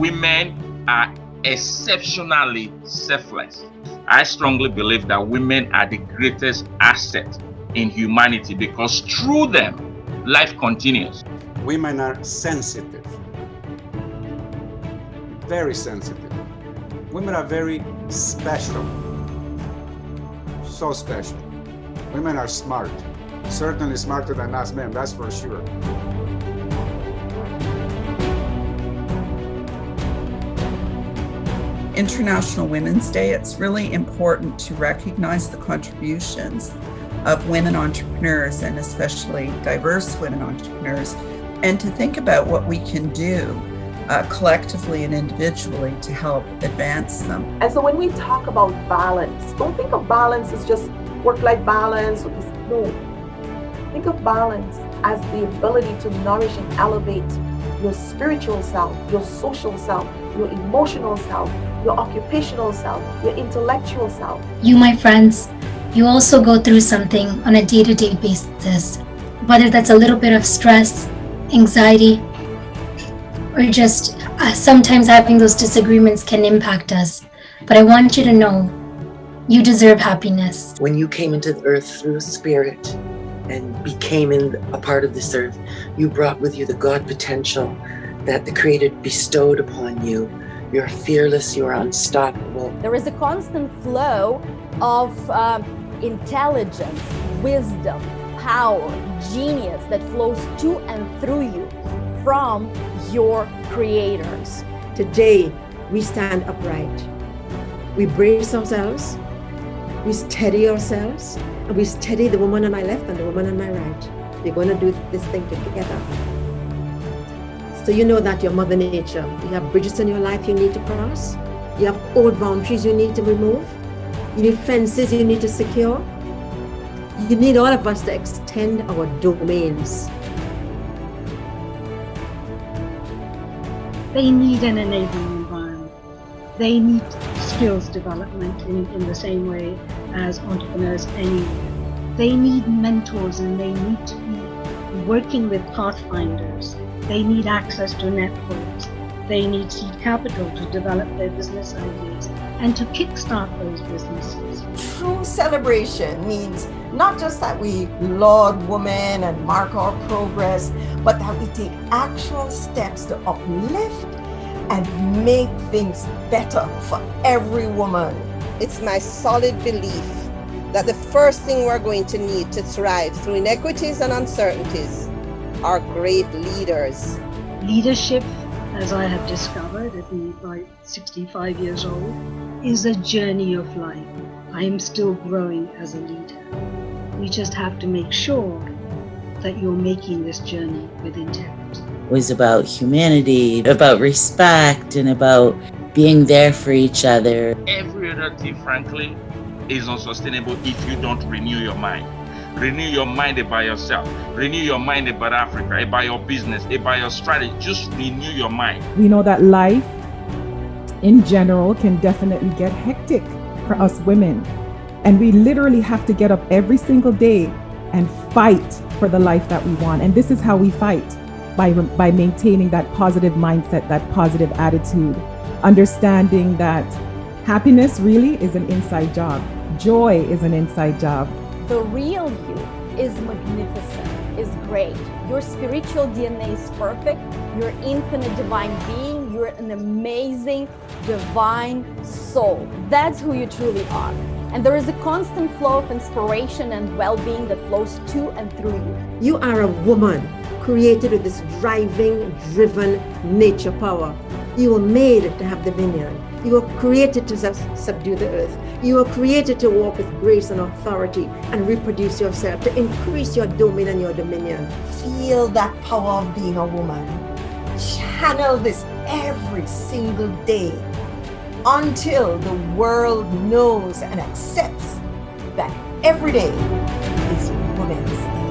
women are exceptionally selfless. I strongly believe that women are the greatest asset in humanity because through them, life continues. Women are sensitive, very sensitive. Women are very special, so special. Women are smart, certainly smarter than us men, that's for sure. International Women's Day, it's really important to recognize the contributions of women entrepreneurs, and especially diverse women entrepreneurs, and to think about what we can do collectively and individually to help advance them. And so when we talk about balance, don't think of balance as just work-life balance. No, think of balance as the ability to nourish and elevate your spiritual self, your social self, your emotional self, your occupational self, your intellectual self. You, my friends, you also go through something on a day-to-day basis, whether that's a little bit of stress, anxiety, or just sometimes having those disagreements can impact us. But I want you to know, you deserve happiness. When you came into the earth through spirit and became a part of this earth, you brought with you the God potential that the Creator bestowed upon you. You're fearless, you're unstoppable. There is a constant flow of intelligence, wisdom, power, genius that flows to and through you from your creators. Today, we stand upright. We brace ourselves, we steady ourselves, and we steady the woman on my left and the woman on my right. We're going to do this thing together. So you know that you're Mother Nature. You have bridges in your life you need to cross. You have old boundaries you need to remove. You need fences you need to secure. You need all of us to extend our domains. They need an enabling environment. They need skills development in the same way as entrepreneurs anywhere. They need mentors and they need to be working with pathfinders. They need access to networks. They need seed capital to develop their business ideas and to kickstart those businesses. True celebration means not just that we laud women and mark our progress, but that we take actual steps to uplift and make things better for every woman. It's my solid belief that the first thing we're going to need to thrive through inequities and uncertainties are great leaders. Leadership, as I have discovered at like 65 years old, is a journey of life. I am still growing as a leader. We just have to make sure that you're making this journey with intent. It was about humanity, about respect, and about being there for each other. Every other thing, frankly, is unsustainable if you don't renew your mind. Renew your mind about yourself. Renew your mind about Africa, about your business, about your strategy. Just renew your mind. We know that life in general can definitely get hectic for us women. And we literally have to get up every single day and fight for the life that we want. And this is how we fight, by maintaining that positive mindset, that positive attitude, understanding that happiness really is an inside job. Joy is an inside job. The real you is magnificent, is great. Your spiritual DNA is perfect. You're infinite divine being. You're an amazing divine soul. That's who you truly are. And there is a constant flow of inspiration and well-being that flows to and through you. You are a woman created with this driving, driven nature power. You were made to have dominion. You were created to subdue the earth. You were created to walk with grace and authority and reproduce yourself, to increase your domain and your dominion. Feel that power of being a woman. Channel this every single day until the world knows and accepts that every day is Women's Day.